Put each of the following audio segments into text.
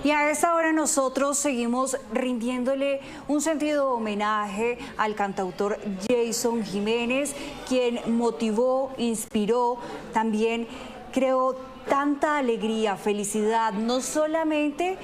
Y a esta hora nosotros seguimos rindiéndole un sentido homenaje al cantautor Jason Jiménez, quien motivó, inspiró, también creó tanta alegría, felicidad, no solamente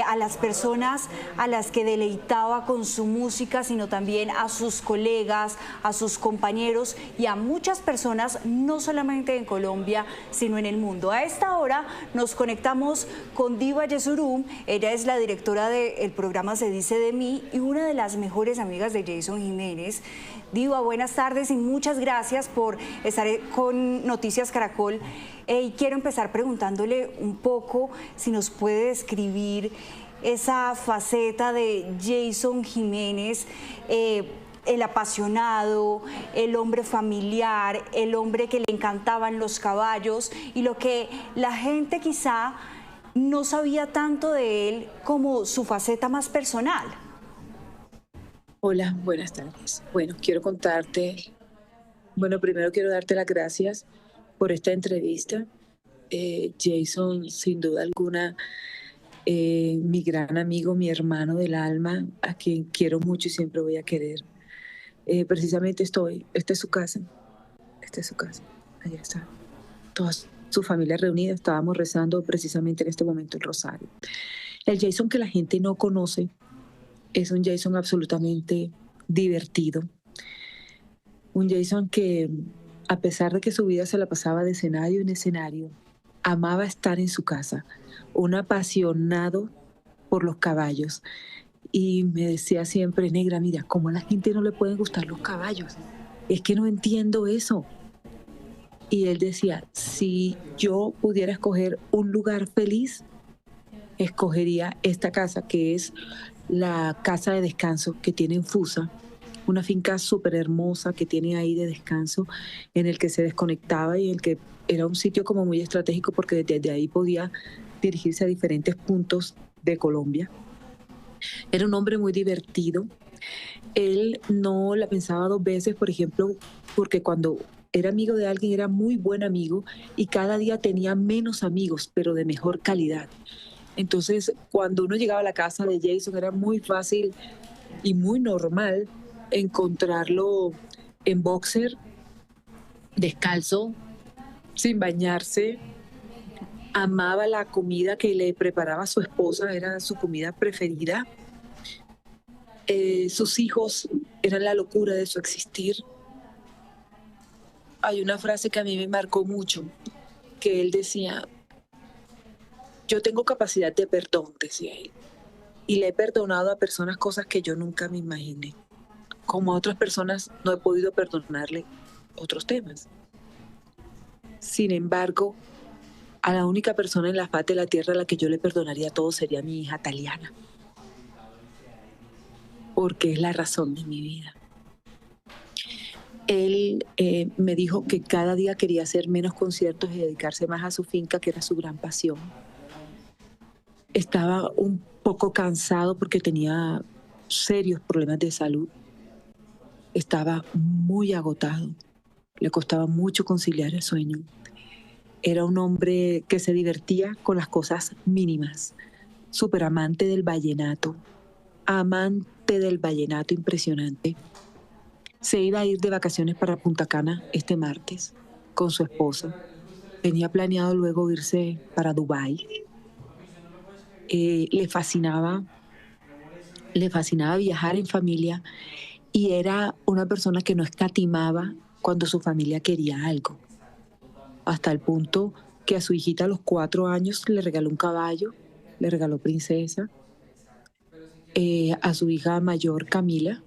a las personas a las que deleitaba con su música, sino también a sus colegas, a sus compañeros y a muchas personas, no solamente en Colombia, sino en el mundo. A esta hora nos conectamos con Diva Yesurum. Ella es la directora del programa Se Dice de Mí y una de las mejores amigas de Jason Jiménez. Diva, buenas tardes y muchas gracias por estar con Noticias Caracol. Y quiero empezar preguntándole un poco si nos puede describir esa faceta de Jason Jiménez, el apasionado, el hombre familiar, el hombre que le encantaban los caballos y lo que la gente quizá no sabía tanto de él como su faceta más personal. Hola, buenas tardes. Bueno, primero quiero darte las gracias por esta entrevista. Jason, sin duda alguna, mi gran amigo, mi hermano del alma, a quien quiero mucho y siempre voy a querer. Precisamente esta es su casa, allá está, toda su familia reunida, estábamos rezando precisamente en este momento el rosario. El Jason que la gente no conoce es un Jason absolutamente divertido, un Jason que, a pesar de que su vida se la pasaba de escenario en escenario, amaba estar en su casa, un apasionado por los caballos. Y me decía siempre, negra, mira, ¿cómo a la gente no le pueden gustar los caballos? Es que no entiendo eso. Y él decía, si yo pudiera escoger un lugar feliz, escogería esta casa, que es la casa de descanso que tiene en Fusa, una finca súper hermosa que tiene ahí de descanso, en el que se desconectaba y el que era un sitio como muy estratégico porque desde ahí podía dirigirse a diferentes puntos de Colombia. Era un hombre muy divertido. Él no la pensaba dos veces, por ejemplo, porque cuando era amigo de alguien era muy buen amigo y cada día tenía menos amigos, pero de mejor calidad. Entonces, cuando uno llegaba a la casa de Jason era muy fácil y muy normal encontrarlo en boxer, descalzo, sin bañarse. Amaba la comida que le preparaba su esposa, era su comida preferida. Sus hijos eran la locura de su existir. Hay una frase que a mí me marcó mucho, que él decía, yo tengo capacidad de perdón, decía él, y le he perdonado a personas cosas que yo nunca me imaginé. Como a otras personas no he podido perdonarle otros temas. Sin embargo, a la única persona en la faz de la tierra a la que yo le perdonaría todo sería a mi hija Taliana, porque es la razón de mi vida. Él me dijo que cada día quería hacer menos conciertos y dedicarse más a su finca, que era su gran pasión. Estaba un poco cansado porque tenía serios problemas de salud. Estaba muy agotado. Le costaba mucho conciliar el sueño. Era un hombre que se divertía con las cosas mínimas. Súper amante del vallenato. Amante del vallenato impresionante. Se iba a ir de vacaciones para Punta Cana este martes con su esposa. Tenía planeado luego irse para Dubái. Le fascinaba viajar en familia y era una persona que no escatimaba cuando su familia quería algo. Hasta el punto que a su hijita a los 4 años le regaló un caballo, le regaló princesa. A su hija mayor, Camila,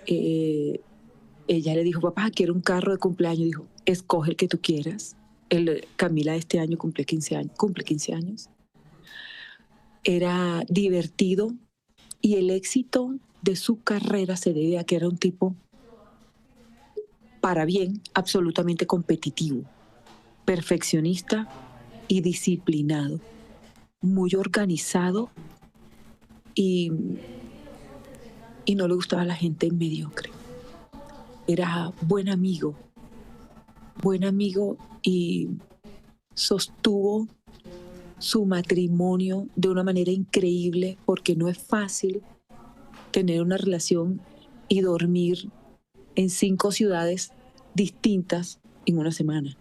ella le dijo, papá, quiero un carro de cumpleaños. Dijo, escoge el que tú quieras. Camila este año cumple 15 años. Era divertido y el éxito de su carrera se debe a que era un tipo, para bien, absolutamente competitivo, perfeccionista y disciplinado, muy organizado y no le gustaba a la gente mediocre. Era buen amigo y sostuvo su matrimonio de una manera increíble, porque no es fácil tener una relación y dormir en 5 ciudades distintas en una semana.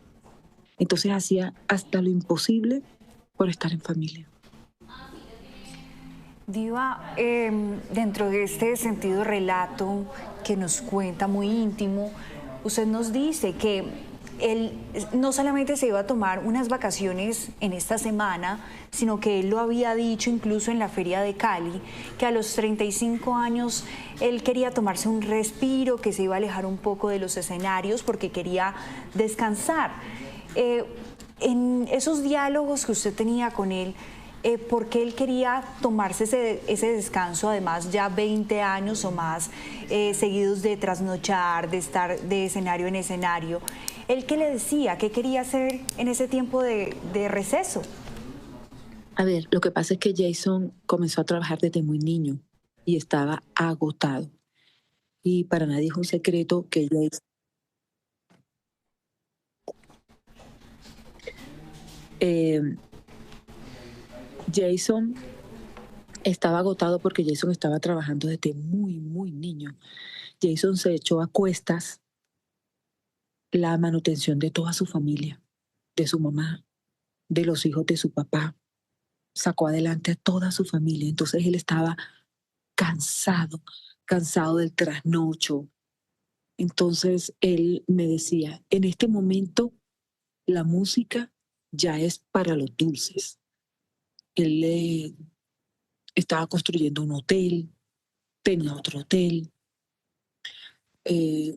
Entonces hacía hasta lo imposible por estar en familia. Diva, dentro de este sentido relato que nos cuenta muy íntimo, usted nos dice que él no solamente se iba a tomar unas vacaciones en esta semana, sino que él lo había dicho incluso en la Feria de Cali, que a los 35 años él quería tomarse un respiro, que se iba a alejar un poco de los escenarios porque quería descansar. En esos diálogos que usted tenía con él, ¿por qué él quería tomarse ese descanso, además ya 20 años o más seguidos de trasnochar, de estar de escenario en escenario? ¿Él qué le decía? ¿Qué quería hacer en ese tiempo de receso? A ver, lo que pasa es que Jason comenzó a trabajar desde muy niño y estaba agotado. Y para nadie es un secreto que eh, Jason estaba agotado porque Jason estaba trabajando desde muy, muy niño. Jason se echó a cuestas la manutención de toda su familia, de su mamá, de los hijos de su papá. Sacó adelante a toda su familia. Entonces él estaba cansado, cansado del trasnocho. Entonces él me decía, en este momento la música ya es para los dulces. Él estaba construyendo un hotel, tenía otro hotel,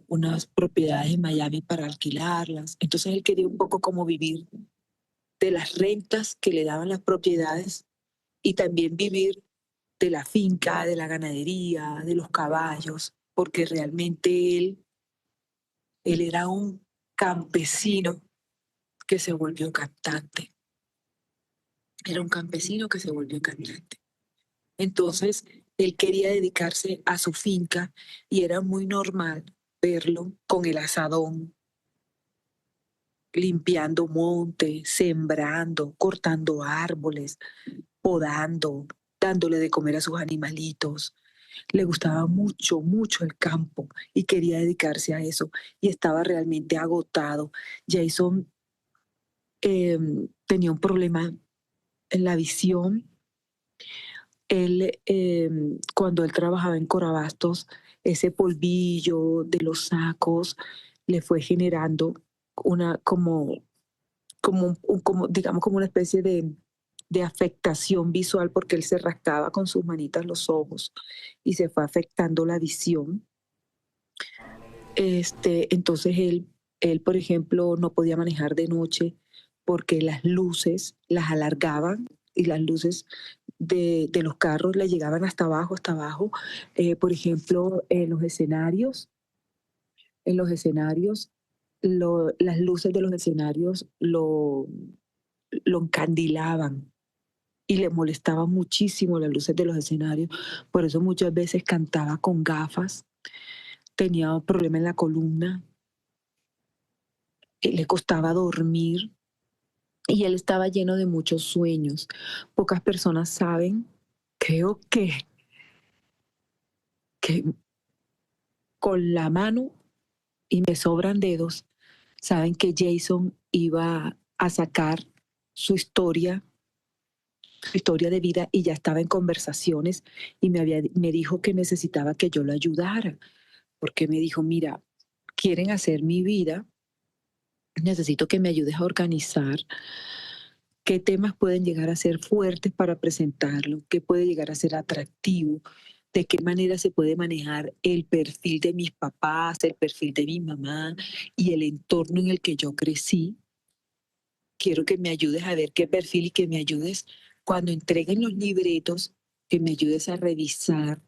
unas propiedades en Miami para alquilarlas. Entonces él quería un poco como vivir de las rentas que le daban las propiedades y también vivir de la finca, de la ganadería, de los caballos, porque realmente él era un campesino que se volvió cantante. Era un campesino que se volvió cantante. Entonces, él quería dedicarse a su finca y era muy normal verlo con el asadón, limpiando monte, sembrando, cortando árboles, podando, dándole de comer a sus animalitos. Le gustaba mucho, mucho el campo y quería dedicarse a eso y estaba realmente agotado. Jason tenía un problema en la visión. Él, cuando él trabajaba en Corabastos, ese polvillo de los sacos le fue generando una digamos, como una especie de afectación visual porque él se rascaba con sus manitas los ojos y se fue afectando la visión. Entonces él, por ejemplo, no podía manejar de noche porque las luces las alargaban y las luces de los carros le llegaban hasta abajo, hasta abajo. Por ejemplo, en los escenarios, las luces de los escenarios lo encandilaban y le molestaban muchísimo las luces de los escenarios. Por eso muchas veces cantaba con gafas, tenía un problema en la columna, le costaba dormir y él estaba lleno de muchos sueños. Pocas personas saben, creo que con la mano, y me sobran dedos, saben que Jason iba a sacar su historia, su historia de vida y ya estaba en conversaciones y me dijo que necesitaba que yo lo ayudara, porque me dijo, mira, quieren hacer mi vida, necesito que me ayudes a organizar qué temas pueden llegar a ser fuertes para presentarlo, qué puede llegar a ser atractivo, de qué manera se puede manejar el perfil de mis papás, el perfil de mi mamá y el entorno en el que yo crecí. Quiero que me ayudes a ver qué perfil y que me ayudes cuando entreguen los libretos, que me ayudes a revisar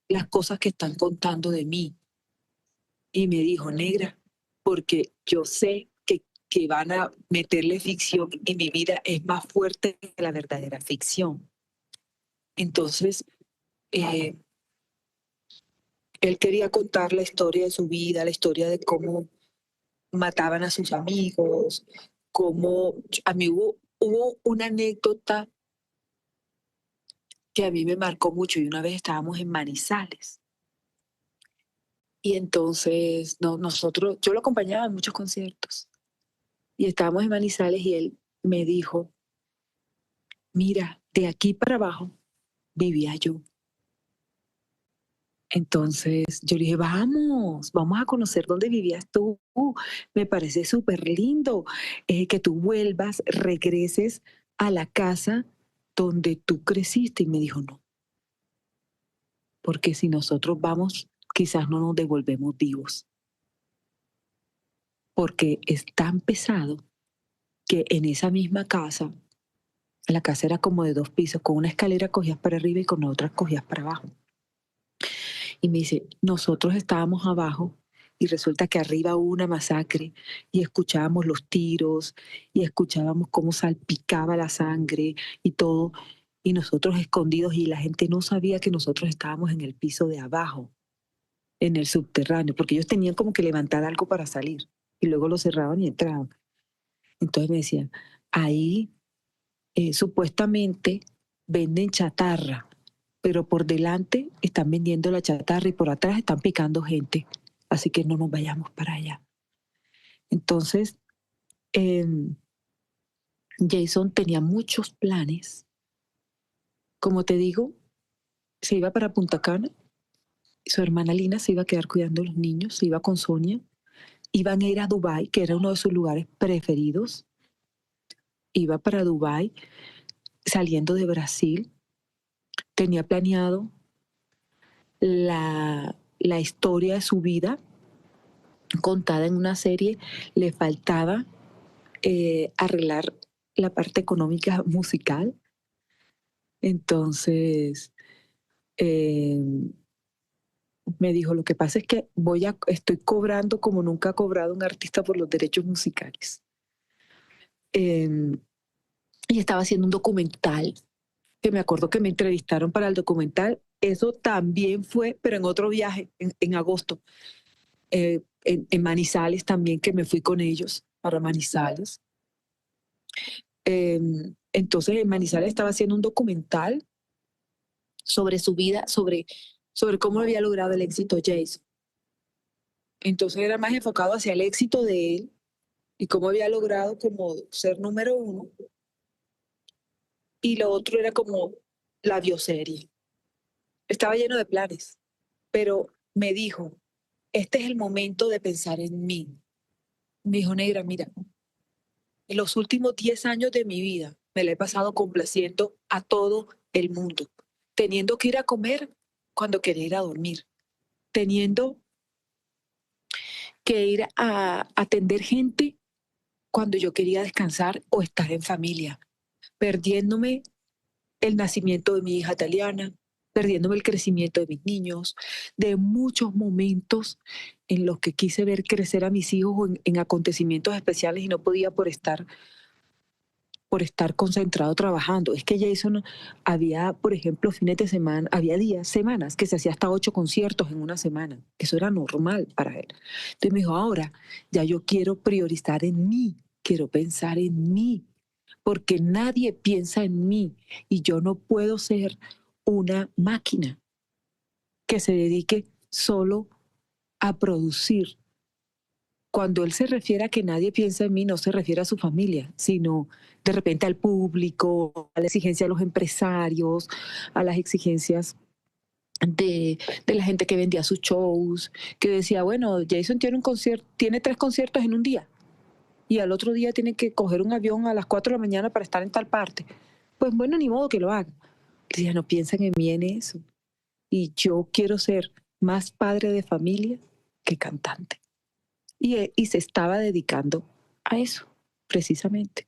las cosas que están contando de mí. Y me dijo, negra, porque yo sé que van a meterle ficción y mi vida es más fuerte que la verdadera ficción. Entonces, eh, él quería contar la historia de su vida, la historia de cómo mataban a sus amigos, cómo a mí hubo hubo una anécdota que a mí me marcó mucho y una vez estábamos en Manizales y entonces nosotros, yo lo acompañaba en muchos conciertos y estábamos en Manizales y él me dijo, mira, de aquí para abajo vivía yo. Entonces yo le dije, vamos a conocer dónde vivías tú. Me parece súper lindo que tú vuelvas, regreses a la casa donde tú creciste. Y me dijo, no, porque si nosotros vamos, quizás no nos devolvemos vivos, porque es tan pesado que en esa misma casa, la casa era como de 2 pisos, con una escalera cogías para arriba y con otra cogías para abajo. Y me dice, nosotros estábamos abajo y resulta que arriba hubo una masacre y escuchábamos los tiros y escuchábamos cómo salpicaba la sangre y todo, y nosotros escondidos y la gente no sabía que nosotros estábamos en el piso de abajo, en el subterráneo, porque ellos tenían como que levantar algo para salir y luego lo cerraban y entraban. Entonces me decían, ahí supuestamente venden chatarra, pero por delante están vendiendo la chatarra y por atrás están picando gente, así que no nos vayamos para allá. Entonces, Jason tenía muchos planes. Como te digo, se iba para Punta Cana, su hermana Lina se iba a quedar cuidando a los niños, se iba con Sonia, iban a ir a Dubái, que era uno de sus lugares preferidos, iba para Dubái, saliendo de Brasil, tenía planeado la historia de su vida contada en una serie, le faltaba arreglar la parte económica musical. Entonces me dijo, lo que pasa es que estoy cobrando como nunca ha cobrado un artista por los derechos musicales. Y estaba haciendo un documental, que me acuerdo que me entrevistaron para el documental. Eso también fue, pero en otro viaje, en agosto. En Manizales también, que me fui con ellos para Manizales. Entonces en Manizales estaba haciendo un documental sobre su vida, sobre cómo había logrado el éxito Jason. Entonces era más enfocado hacia el éxito de él y cómo había logrado como ser número 1. Y lo otro era como la bioserie. Estaba lleno de planes, pero me dijo, este es el momento de pensar en mí. Me dijo, Negra, mira, en los últimos 10 años de mi vida me la he pasado complaciendo a todo el mundo, teniendo que ir a comer cuando quería ir a dormir, teniendo que ir a atender gente cuando yo quería descansar o estar en familia, perdiéndome el nacimiento de mi hija Taliana, perdiéndome el crecimiento de mis niños, de muchos momentos en los que quise ver crecer a mis hijos en acontecimientos especiales y no podía por estar concentrado trabajando. Es que Jason había, por ejemplo, fines de semana, había días, semanas, que se hacía hasta 8 conciertos en una semana. Eso era normal para él. Entonces me dijo, ahora ya yo quiero priorizar en mí, quiero pensar en mí, porque nadie piensa en mí y yo no puedo ser una máquina que se dedique solo a producir. Cuando él se refiere a que nadie piensa en mí, no se refiere a su familia, sino de repente al público, a la exigencia de los empresarios, a las exigencias de la gente que vendía sus shows, que decía, bueno, Jason tiene 3 conciertos en un día y al otro día tiene que coger un avión a las 4 de la mañana para estar en tal parte. Pues bueno, ni modo que lo haga. Ya no piensan en mí en eso. Y yo quiero ser más padre de familia que cantante. Y se estaba dedicando a eso, precisamente,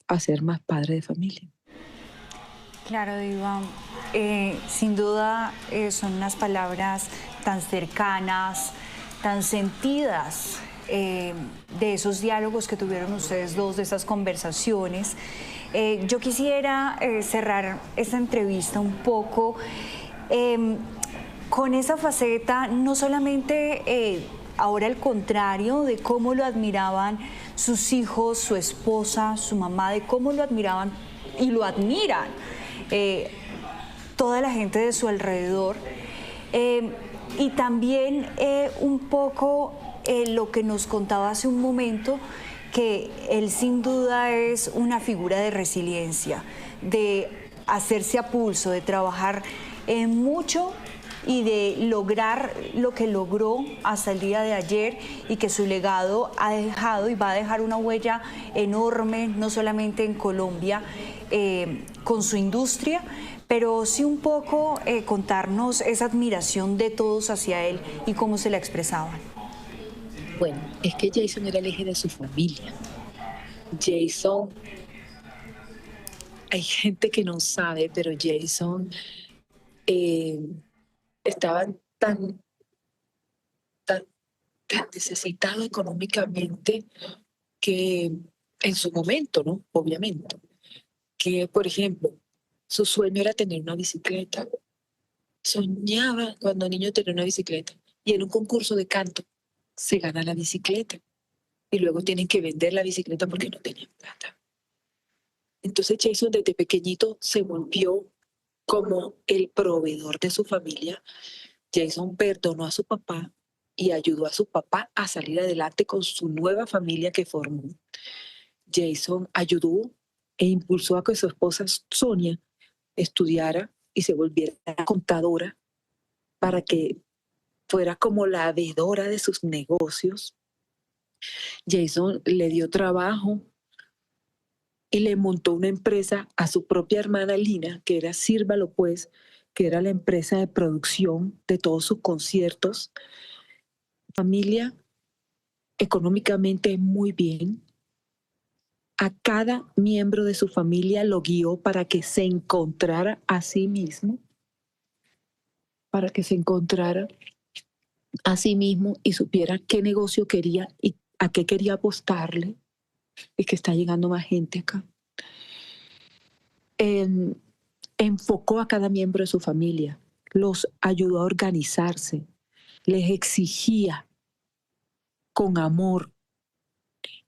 a ser más padre de familia. Claro, Diva. Sin duda son unas palabras tan cercanas, tan sentidas, de esos diálogos que tuvieron ustedes dos, de esas conversaciones. Yo quisiera cerrar esta entrevista un poco con esa faceta, no solamente ahora al contrario de cómo lo admiraban sus hijos, su esposa, su mamá, de cómo lo admiraban y lo admiran toda la gente de su alrededor. Y también un poco lo que nos contaba hace un momento, que él sin duda es una figura de resiliencia, de hacerse a pulso, de trabajar mucho y de lograr lo que logró hasta el día de ayer, y que su legado ha dejado y va a dejar una huella enorme, no solamente en Colombia, con su industria, pero sí un poco contarnos esa admiración de todos hacia él y cómo se la expresaban. Bueno, es que Jason era el eje de su familia. Jason, hay gente que no sabe, pero Jason eh, estaba tan, tan, tan necesitado económicamente que en su momento, ¿no? Obviamente, que por ejemplo, su sueño era tener una bicicleta. Soñaba cuando niño tener una bicicleta, y en un concurso de canto se gana la bicicleta y luego tienen que vender la bicicleta porque no tenían plata. Entonces Jason desde pequeñito se volvió como el proveedor de su familia. Jason perdonó a su papá y ayudó a su papá a salir adelante con su nueva familia que formó. Jason ayudó e impulsó a que su esposa Sonia estudiara y se volviera contadora para que fuera como la veedora de sus negocios. Jason le dio trabajo y le montó una empresa a su propia hermana Lina, que era Sírvalo Pues, que era la empresa de producción de todos sus conciertos. Familia económicamente muy bien. A cada miembro de su familia lo guió para que se encontrara a sí mismo, para que se encontrara a sí mismo y supiera qué negocio quería y a qué quería apostarle. Y que está llegando más gente acá. En- Enfocó a cada miembro de su familia, los ayudó a organizarse, les exigía con amor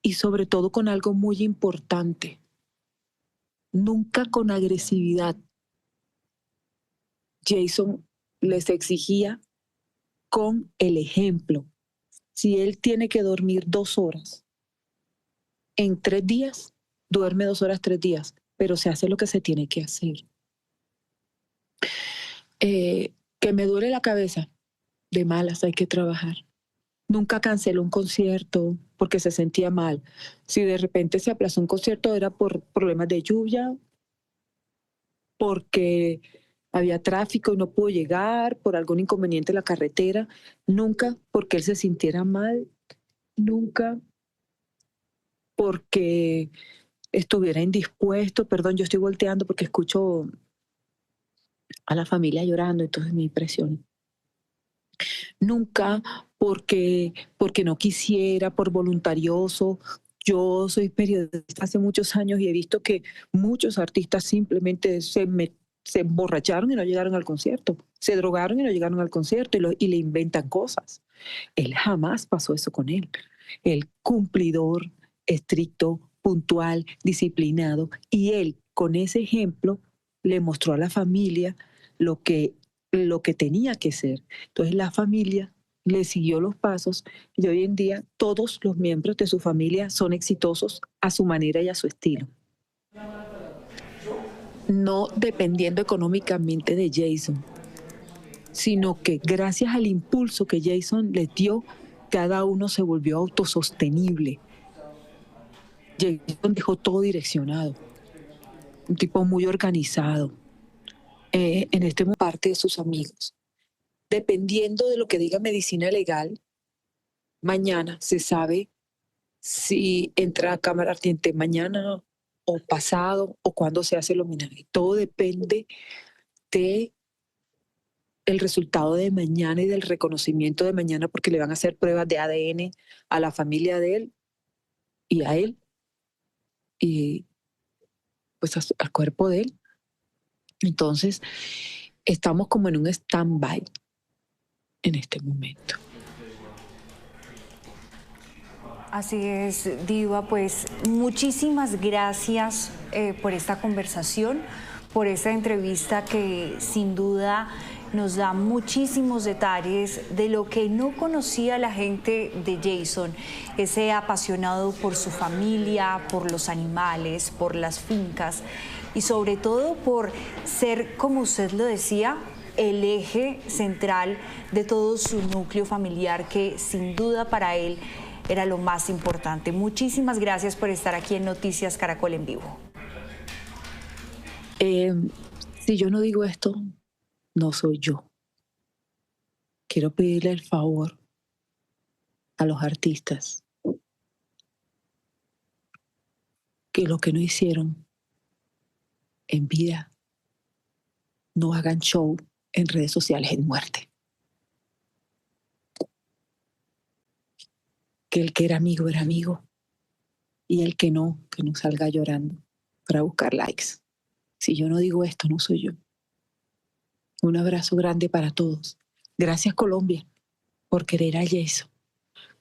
y sobre todo con algo muy importante, nunca con agresividad. Jason les exigía con el ejemplo. Si él tiene que dormir 2 horas en 3 días, duerme 2 horas 3 días, pero se hace lo que se tiene que hacer. Que me duele la cabeza, de malas hay que trabajar. Nunca canceló un concierto porque se sentía mal. Si de repente se aplazó un concierto era por problemas de lluvia, porque había tráfico y no pudo llegar, por algún inconveniente en la carretera. Nunca porque él se sintiera mal, nunca porque estuviera indispuesto. Perdón, yo estoy volteando porque escucho a la familia llorando, entonces me impresiona. Nunca porque no quisiera, por voluntarioso. Yo soy periodista hace muchos años y he visto que muchos artistas simplemente se emborracharon y no llegaron al concierto, se drogaron y no llegaron al concierto y le inventan cosas. Él jamás pasó eso con él. El cumplidor, estricto, puntual, disciplinado, y él con ese ejemplo le mostró a la familia lo que, lo que tenía que ser. Entonces la familia le siguió los pasos y hoy en día todos los miembros de su familia son exitosos a su manera y a su estilo. No dependiendo económicamente de Jason, sino que gracias al impulso que Jason les dio, cada uno se volvió autosostenible. Jason dejó todo direccionado, un tipo muy organizado. En este momento, parte de sus amigos. Dependiendo de lo que diga medicina legal, mañana se sabe si entra a cámara ardiente mañana o pasado o cuándo se hace el homenaje. Todo depende de el resultado de mañana y del reconocimiento de mañana, porque le van a hacer pruebas de ADN a la familia de él y a él y pues al cuerpo de él. Entonces, estamos como en un stand-by en este momento. Así es, Diva, pues muchísimas gracias por esta conversación, por esta entrevista que sin duda nos da muchísimos detalles de lo que no conocía la gente de Jason, ese apasionado por su familia, por los animales, por las fincas y sobre todo por ser, como usted lo decía, el eje central de todo su núcleo familiar, que sin duda para él era lo más importante. Muchísimas gracias por estar aquí en Noticias Caracol en Vivo. Si yo no digo esto, no soy yo. Quiero pedirle el favor a los artistas que lo que no hicieron en vida, no hagan show en redes sociales en muerte. Que el que era amigo, y el que no salga llorando para buscar likes. Si yo no digo esto, no soy yo. Un abrazo grande para todos. Gracias, Colombia, por querer a Jason.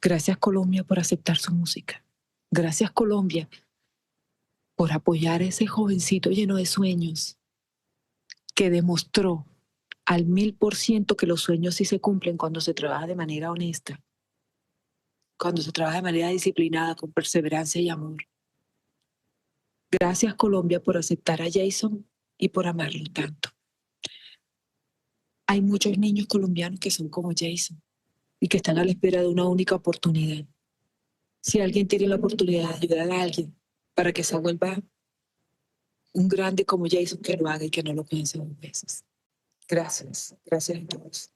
Gracias, Colombia, por aceptar su música. Gracias, Colombia, por apoyar a ese jovencito lleno de sueños que demostró al 1000% que los sueños sí se cumplen cuando se trabaja de manera honesta, cuando se trabaja de manera disciplinada, con perseverancia y amor. Gracias, Colombia, por aceptar a Jason y por amarlo tanto. Hay muchos niños colombianos que son como Jason y que están a la espera de una única oportunidad. Si alguien tiene la oportunidad de ayudar a alguien para que se vuelva un grande como Jason, que lo haga y que no lo piense dos veces. Gracias. Gracias a todos.